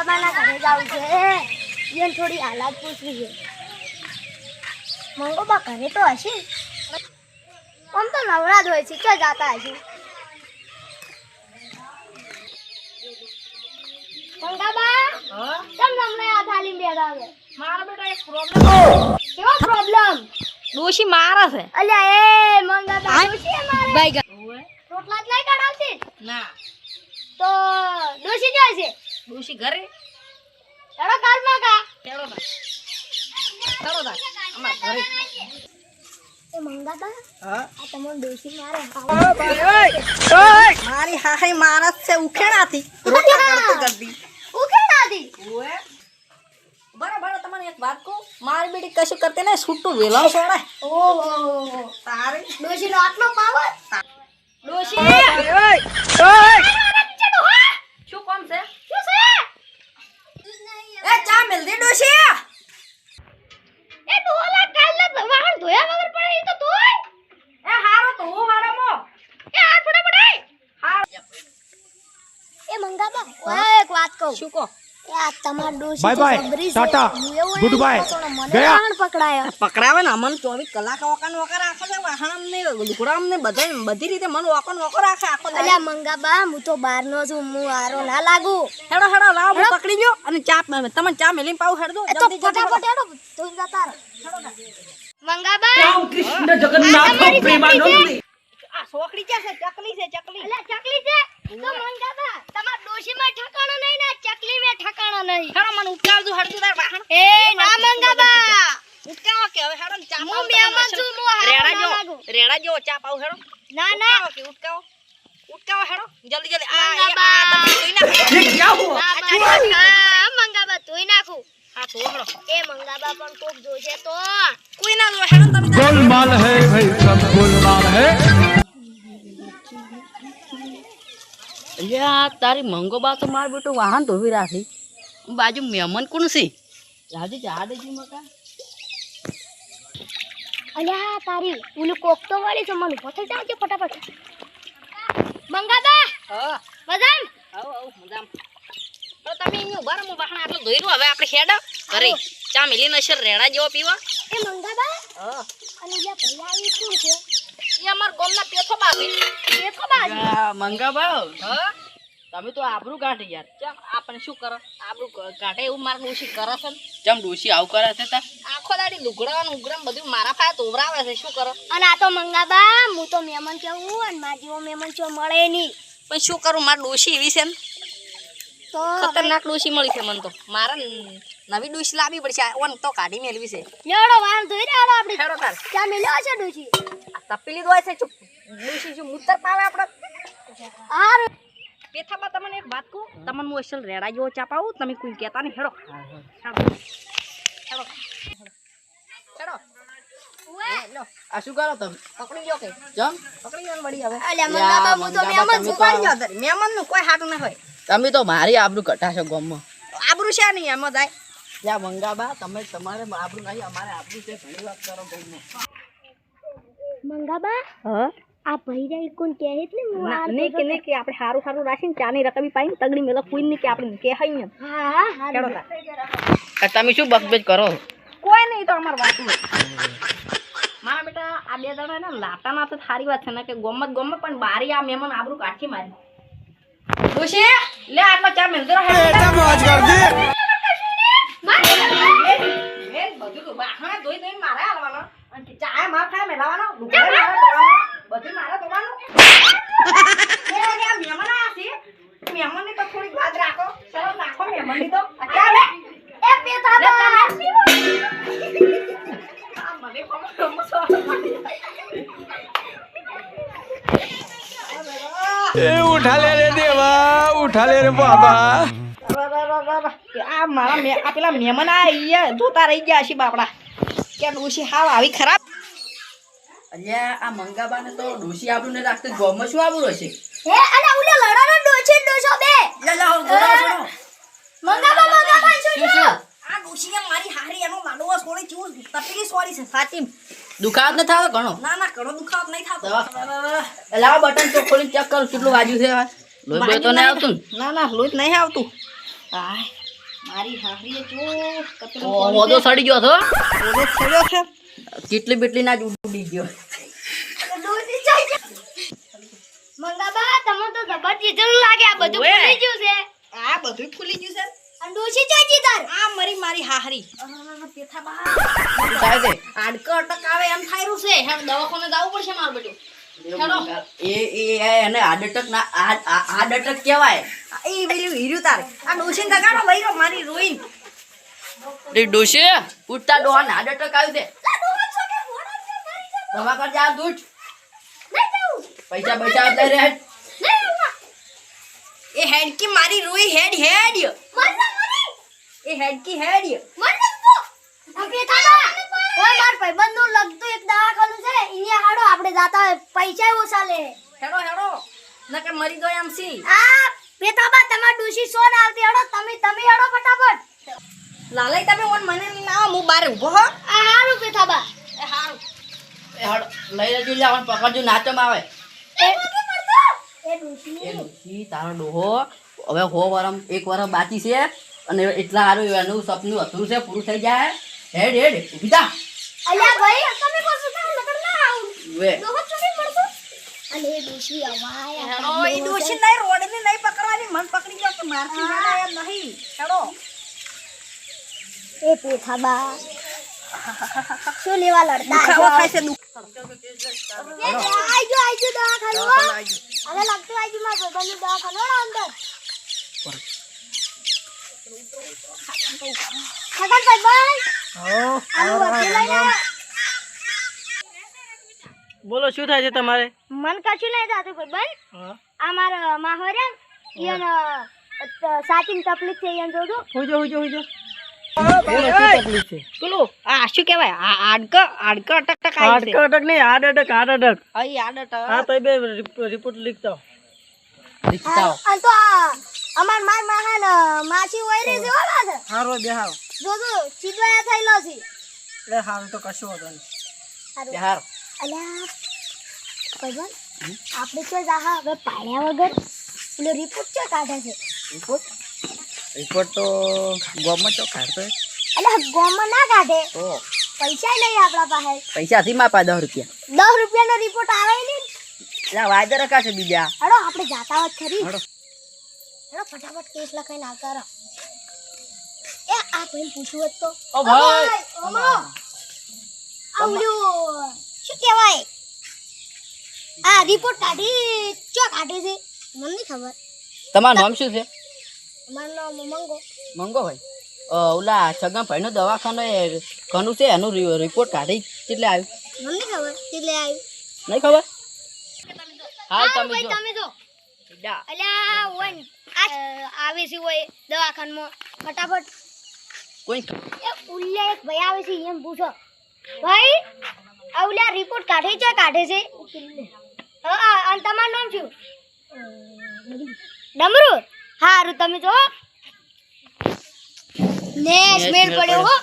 મંગાબાના ઘરે જાવું છે એને થોડી હાલાત પૂછવી છે મંગોબા ઘરે તો હશે આમ તો નવરાત હોય છે ક્યાં જાતા હશે મંગાબા કેમ તમને આ થાલી બેઠા છે મારા બેટા એક પ્રોબ્લેમ કેવો પ્રોબ્લેમ ડોશી મારે છે અલ્યા એ મંગાબા ડોશી મારે ભાઈ ગા રોટલા જ નહીં કઢાવતી ના તો ડોશી જાય છે ડોશી ઘરે એનો કાલમાં કા કેળો ના અમાર ઘરે એ મંગાબા હા આ તમને ડોશી મારે મારી હાહી માણસ છે ઉખેણાથી રોટલા કરતી કરતી ઉકેડાતી ઓએ બરાબર તમને એક વાત કહું મારી બેટી કશું કરતી નહીં છૂટું વેલા છોડે ઓહો તારી ડોશીનો આટલો પાવર ડોશી શું કામ છે શું છે એ ચા મિલ દે ડોશી એ ડોલા કાલે વાહન ધોયા વગર પડે ઈ તો તોય એ હારો તો હું હારામો એ હાથ ફટાફટ હાર એ મંગાબા ઓય એક વાત કહું શું કહો એ આ તમાર ડોશી bye bye, Tata, good bye. ગયા? વાહન પકડાયો પકડાવે ને અમન 24 કલાક વકાન વકા રાખે છે વાહણ અમને લુગડા અમને બધી રીતે મન વકાન વકો રાખે આખો અલ્યા મંગાબા હું તો બહારનો છું હું આરો ના લાગુ હેડો લાવ હું પકડી જો અને ચા તમને ચા મેલીને પાવ હેડ દો એ તો ફટાફટ હેડો તું જતા રહો મંગાબા કૃષ્ણ જગન્નાથ પ્રેમાનંદ આ સોકડી છે ચકલી છે ચકલી અલ્યા ચકલી છે તો મંગાબા તમાર ડોશી માં ઠકાણો નહીં ને ચકલી માં ઠકાણો નહીં હેડો મને ઉકાળજો હેડ તાર વાહણ એ ના મંગાબા ઉકાળો કે હવે હેડો ચા હું મહેમાન છું હું હારો ના લાગુ રેડા જો ચા પાવ હેડો ના ના ઉકાળો હેડો જલ્દી મંગાબા. ये क्या हुआ હા મંગાબા ધોઈ નાખું હા તો હેડો એ મંગાબા પણ કોક જોશે તો કોઈ ના જો હેડો તમે गोलमाल है भाई सब गोलमाल है અલ્યા તારી મંગોબા તો માર બેટો વાહન ધોવી રાખી બાજુ મહેમાન કોણ છે રાજી જા દેજી મકા અલ્યા તારી ઓલું કોકતો વાળી છે મને ઉભો થઈ જાવ છે ફટાફટ મંગાબા હા મજામ આવ મજામ તો તમે અહીંયા ઉભા રહો વાહન આટલું ધોઈ રહ્યો હવે આપણે હેડ ઘરે ચા મેલી નશર રેડા જેવો પીવા એ મંગાબા હા અને ઓલા ભૈયા ઈ શું છે એ અમાર ગામના પેથો બાજી દેખો બાજી મંગાબા હા તમે તો આબરૂ કાઢી યાર ચમ આપણે શું કરો આબરૂ કાઢે એવું માર ડોશી કરે છે ચમ ડોશી આવું કરે છે તા આખો દાડી લુગડાનું ઉગરામ બધું મારા પાસે તોવરાવે છે શું કરો અને આ તો મંગાબા હું તો મહેમાન કેવું અને માર જેવો મહેમાન છો મળે નહીં પણ શું કરું માર ડોશી એવી છે ને તો ખતરનાક ડોશી મળી છે મને તો મારા નવી ડોશી લાવવી પડશે ઓન તો કાઢી મેલવી છે લેવડો વાહન ધોઈ રહ્યો આપણે હેડો તાર ક્યાં મેલ્યો છે ડોશી આ તપેલી દોય છે ચૂપ ડોશી શું મૂતર પાવે આપણે હાર પેથામાં તમને એક વાત કહું તમને હું અસલ રેડા જેવો ચા પાવું તમે કોઈ કહેતા નહીં હેડો હેડો હેડો લો આ શું કરો તમે પકડી લો કે જમ પકડી લો વળી હવે અલ્યા મંગાબા હું તો મહેમાન છું મહેમાન નું કોઈ હાટું ના હોય તમે તો મારી આબરૂ કટાશો ગામમાં આબરૂ છે નહીં એમાં જાય યા મંગાબા તમે તમારે આબરૂ નહીં અમારે આબરૂ છે ઘણી વાત કરો ગામમાં મંગાબા હા આ ભૈરા કોણ કહે એટલે હું આ ને કે આપણે હારું હારું રાખીને ચાની રકમી પાઈને તગડી મેલો કોઈ ને કે આપણે કે હઈ હા હા હેડો તમે શું બકબક કરો કોઈ નહીં તો અમાર વાત મારા બેટા આ બે જણા ને લાટા ના તો સારી વાત છે ને કે ગમત પણ બારી આ મહેમાન આબરૂ કાઢી મારી ડોશી લે આટલા ચા મેલ દો मौज कर दी બધું તો વાહણા ધોઈ ધોઈ મારે હાલવાનો અને ચા માર ખાય મેલાવાનો લુગડા મારે ધોવાનો બધું મારે ધોવાનું એ આ મહેમાન આ છે મહેમાન ને તો થોડી વાત રાખો ચલો નાખો મહેમાન ની તો ચા લે એ પેથા મને उठा ले रे देवा उठा ले रे बाबा આ મારા આ પેલા મહેમાન આ ધોતા રહી ગયા છે બાપડા કે ડોશી હાવ આવી ખરાબ અલ્યા આ મંગાબાને તો ડોશી આપણું ને રાખતે ગોમાં શું આવું હશે હે અલા ઉલે લડાનો ડોશો બે લે લાવ બોલાવો મંગાબા શું છે આ ડોશીએ મારી હારી એનો લાડવો છોડી ચૂ તપેલી સોરી છે સાચી દુખાવ ન થાવ ઘણો ના ઘણો દુખાવ નહીં થાતો લાવ બટન તો ખોલીને ચેક કર કેટલું વાગ્યું છે લોહી તો નહીં આવતું ના લોહી નહીં આવતું મારી હાહરીએ જો કતરો હોદો સડી ગયો છો ઓલો છેડ્યો છે. કેટલી બેટલી ના જ ઉડી ગયો ડોશી ચાઈ ગયા. મંગાબા તમે તો જબરજસ્ત લાગે આ બધું ઓએ. ભૂલી ગયું છે. આ બધું ફૂલી ગયું છે. અને ડોશી ચાઈ ગઈ તાર. આ મારી હાહરી પેથા બા શું થાય છે આડકો અટક આવે એમ થાયરું છે. હેડ દવાખાને જવું પડશે માર બેટું. હેડો. એને આડટક ના આડટક કહેવાય એ પેલું હીર્યું તારે. આ ડોશીને દગાડો લઈ મારી રોઈન. એ ડોશે ઉઠતા ડોહા ને આડટક આવ્યું છે દવા કર જા દૂધ પૈસા બચા લઈ રહે એ હેડકી મારી રોઈ હેડ હેડ. એ હેડકી હેડ. માર ભાઈબંધનું લગતું એક દવાખાનું છે અહીંયા હાડો આપણે જાતા હોય પૈસા ઓછા લે. હેડો હેડો નકે મરી ગયો એમ સી. આ બેતાબા તમાર ડોશી સોન આવતી હેડો તમે હેડો ફટાફટ. લાલય તમે ઓન મને ના હું બારે ઊભો હો. આ હારું બેતાબા. એ હારું. એ હળ લઈ લેજો લે આવન પકડજો નાચમ આવે એ ડોશી એ ડોશી તારો ડોહો હવે એક વરસ બાકી છે અને એટલા સારું એનું સપનું અધૂરું છે પૂરું થઈ જાય હેડ હેડ ઊભી થા અલ્યા ભાઈ તમે કોસો તો લગડ ના આવું. વે ડોહો ચોરી પડતો. અને એ ડોશી અમાય હેડો એ ડોશી નહીં રોડને નહીં પકડવાની. મન પકડી ગયો કે મારથી જાડા એમ નહીં. હેડો. એ પેથાબા શું લેવા લડતા ખાવો ખાય છે દુખ. આઈજો દવાખાનું હવે લાગતું આઈજો માર ભાઈબંધનું દવાખાનું હેડો અંદર. ખગન ભાઈબંધ આવું વચ્ચે લઈને આવો. બોલો શું થાય છે તમારે મન કશું નહીં થતું ભાઈબંધ. આ મારા માહોર્યા ઈયન સાચી તકલીફ છે ઈયન જોજો. હુજો પેલું આ શું કહેવાય? આ આડકો અટક આવી છે. અટક નહીં આડટક અહીં આડટ. હા તો બે રિપોર્ટ લીખતા રિક્ષાઓ અને તો અમાર માર માહન માસી વૈરી છે ઓલા છે હારો બેહારો જોજો સીધવાયા થઈલો છે. એટલે હારું તો કશું હતો નહીં હારું. બિહાર અલ્યા ભાઈબંધ આપણે તો જાહા હવે પાડ્યા વગર પેલો રિપોર્ટ ચો કાઢે છે. રિપોર્ટ તો ગોમાં ચો કાઢતો અલ્યા ગોમાં ના કાઢે તો પૈસા લઈ આપણા પાસે. પૈસા થી માપા 10 રૂપિયા 10 રૂપિયાનો રિપોર્ટ આવે નહીં. એટલે વાયદા રખા છે બીજા હડો આપણે જાતા હોત ખરી. હડો. હડો ફટાફટ કેસ લખાઈને આવતા રહો. એ આ ભાઈ પૂછવું હોત તો ઓ ભાઈ ઓમો આવલ્યો શું કહેવાય આ રિપોર્ટ કાઢી ચો કાઢી છે મને નહીં ખબર. તમારું નામ શું છે મારું નામ મંગો. મંગો ભાઈ ઓલા છગન ભાઈ નો દવાખાનો એ કનું છે એનું રિપોર્ટ કાઢી કેટલે આવ્યું મને નહીં ખબર કેટલે આવ્યું. નહીં ખબર હાલ હા તમે ભાઈ જો તમે જો જા. અલ્યા વન આવે છે હોય દવાખાનામાં ફટાફટ. કોઈ એ ઉલ્લે એક ભાઈ આવે છે એમ પૂછો ભાઈ આવલ્યા રિપોર્ટ કાઢે છે અને તમારું નામ શું? ડમરુ. હારું તમે જો ને સ્મેલ પડ્યો હો.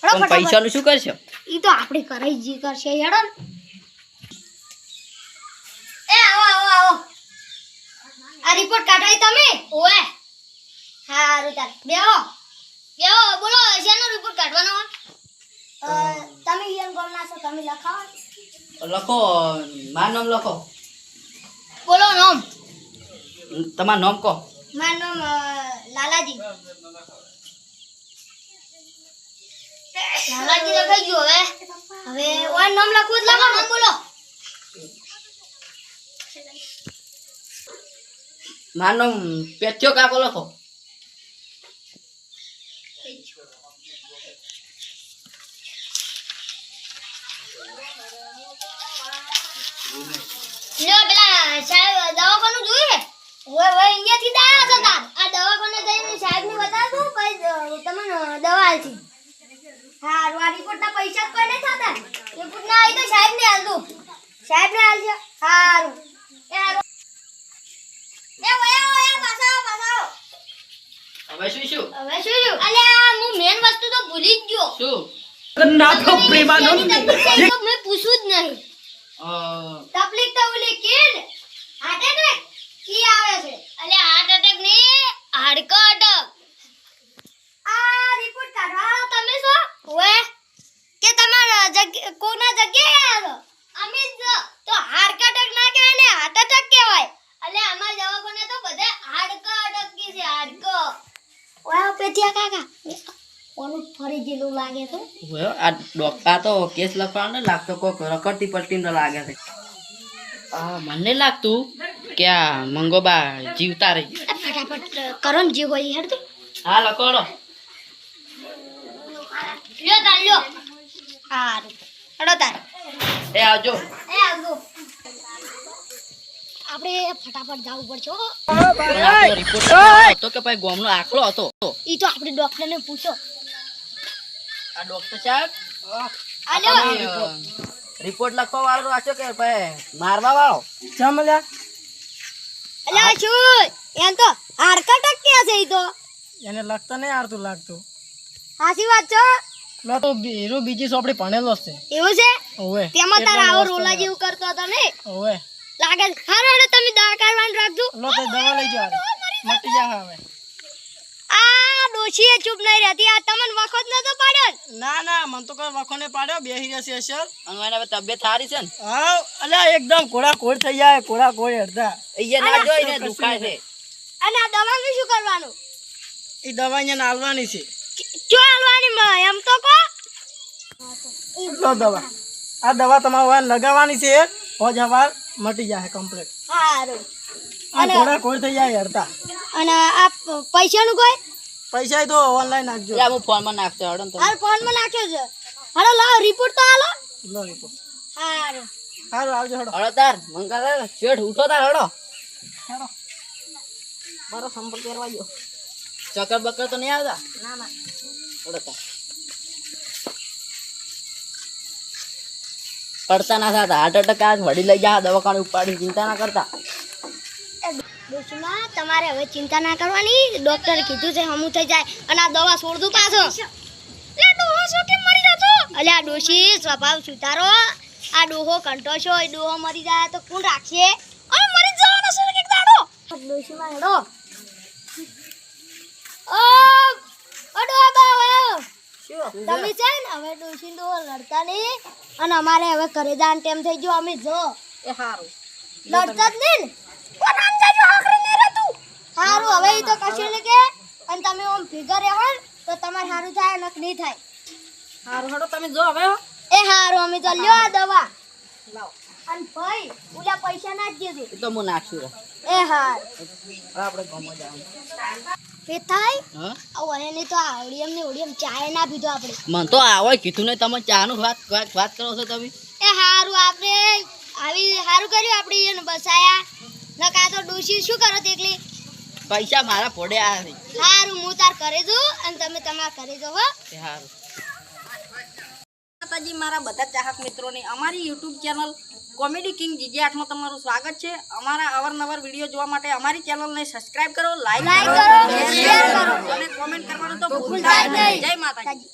હડો તમે ફટાફટ. પૈસાનું શું કરશો ઈ તો આપણે કરાઈ જી કરશે હેડો ને. એ આવો આ રિપોર્ટ કાઢાઈ તમે? ઓએ હારું તાર બેહો બોલો શેનો રિપોર્ટ કાઢવાનો? તમે ઈયન ગોમના છો તમે લખાવો. લખો મારું નામ લખો બોલો નામ. તમારું નામ કહો મારું નામ લાલાજી. લાલાજી લખાઈ ગયું. હવે ઓન નામ લખવું જ લખો. નામ બોલો. મારું નામ પેચ્યો કાકો લખો લ્યો પેલા સાહેબ દવાખાનું જોયું ને? ઓય અહીંયાથી દાયા છો તાર. આ દવાખાને જઈને સાહેબને બતાવશું પછી તમને દવા આલશે. હારું આ રિપોર્ટના પૈસા જ કોઈ નહીં થતા. રિપોર્ટ ના આવી તો સાહેબને આલજો. સાહેબને આલજો. હારું. એ હારું. એ વયા પાછા. હવે શું હવે શું? અલ્યા હું મેન વસ્તુ તો ભૂલી જ ગયો. શું જગન્નાથ પ્રેમાનંદ મેં પૂછ્યું જ નહીં. તકલીફ તો ઓલી કીડ હાર્ટ એટેક કી આવે છે? અલ્યા હાર્ટ એટેક નહીં હાડકો અટક. પેટિયા કાકા ઓલું ફરી જેલું લાગે તો ઓય, આ તો કેસ લખવાનો ને લાગતો કોક રખડતી પટ્ટી નો લાગે છે. મને લાગતું કે આ મંગોબા જીવતા રહી. ફટાફટ કરો ને જે હોય હેડ તો હા લખોડો. લ્યો તાર લ્યો હારું હડો તાર એ આવજો. એ આવજો આપણે ફટાફટ જવું પડશે હો. રિપોર્ટ હતો કે ભાઈ ગોમનો આખલો હતો. ઈ તો આપણે ડોક્ટરને પૂછો આ ડોક્ટર સાહેબ આ લ્યો રિપોર્ટ લખવા વાળો રાખ્યો કે ભાઈ મારવા વાળો? ચમ લ્યા અલ્યા શું એમ તો હાડકા ટક્યા છે ઈ તો એને લખતા નહીં આવડતું લાગતું. સાચી વાત છે લો તો હીરો બીજી ચોપડી ભણેલો જ છે. એવું છે ઓવે તેમાં તારા એટલો આવો વ્યવસ્થા રોલા છે. જેવું કરતો હતો ને ઓવે લાગે છે. હારું હેડો તમે દવા કાઢવાનું રાખજો લો તો દવા લઈ જાવ મટી જા હવે. આ ડોશીએ ચૂપ નહીં રહેતી આ તમને વખત નતો પાડ્યો ને? ના ના મન તો કોઈ વખો ને પાડ્યો બેહી રહેશે સર. અને એને હવે તબિયત સારી છે ને? આવ અલ્યા એકદમ કોડા કોડ થઈ જાય કોડા કોડ અડધા. અહીંયા ના જોઈને દુખાય છે. અને આ દવાનું શું કરવાનું એ દવા અહીંયા નાલવાની છે. જો હાલવાની એમ તો કો લો દવા આ દવા તમારે વાર લગાવવાની છે. હોજ હવાર મટી જાય કમ્પ્લીટ. હારું આ કોડા કોડ થઈ જાય અડધા. અને આ પૈસાનું કોઈ પૈસા તો ઓનલાઈન નાખજો. એટલે હું ફોનમાં નાખતો હડો ને તમે. હાલ ફોનમાં નાખ્યો છે હાલો લાવો રિપોર્ટ તો હાલો લો રીપો હારું સારું આવજો હડો. હળો તાર મંગા શેઠ ઉઠો તાર હળો. હેડો. મારો સંપર્ક કરવા જો. ચક્કર બક્કર તો નહીં આવતા? ના ના હળો તાર. પડતા ના થતા હાર્ટ એટેક આજ વડી લઈ જા દવાખાને ઉપાડી ચિંતા ના કરતા. દોસ્તમાં તમારે હવે ચિંતા ના કરવાની ડોક્ટરે કીધું છે હમું થઈ જાય અને આ દવા છોડ દઉં પાછો લે ડોહો છો કે મરી જતો અલ્યા ડોશી સ્વભાવ સુધારો આ ડોહો કંટો છો એ ડોહો મરી જાય તો કોણ રાખશે અને મરી જવાનો છે કે દાડો ડોશીમાં હેડો ઓ ડોહા બા તમે છે ને હવે ડોશી ડોહો લડતા નહીં અને અમારે હવે ઘરે જવાનું ટાઈમ થઈ ગયો અમે જો એ સારું. લડતા જ નહીં ને કોણ સમજાજો આખરી નહીં રહેતું હારું હવે ઈ તો કશું ને કે અને તમે ઓમ ભેગા રહો ને તો તમારે હારું થાય નક નહીં થાય સારું હળો તમે જો હવે. એ હારું અમે તો લ્યો આ દવા લાવો. અને ભાઈ ઓલા પૈસા નાખી દેજો એ તો હું નાખશું રે. એ હાર હવે આપણે ગમો જવાનું. એ થાય હા આવો એની તો આવડી એમને ઓડી એમ ચાય ના પીધો આપણે મને તો આવે કીધું ને તમે ચાનું વાત કરો છો તમે. એ હારું આપણે આવી હારું કર્યું આપણે એને બસાયા નકા તો ડોશી શું કરો તેકલી પૈસા મારા ફોડે આવ્યા છે. હારું હું તાર કરે જો અને તમે તમાર કરે જો હો એ સારું. માતાજી મારા બધા ચાહક મિત્રોને અમારી YouTube channel comedy king GJ 8 માં તમારું સ્વાગત છે. અમારા અવારનવાર વિડીયો જોવા માટે અમારી ચેનલને સબસ્ક્રાઇબ કરો, લાઈક કરો, કરો, શેર કરો અને કોમેન્ટ કરવાનું તો ભૂલતા નહીં. જય માતાજી.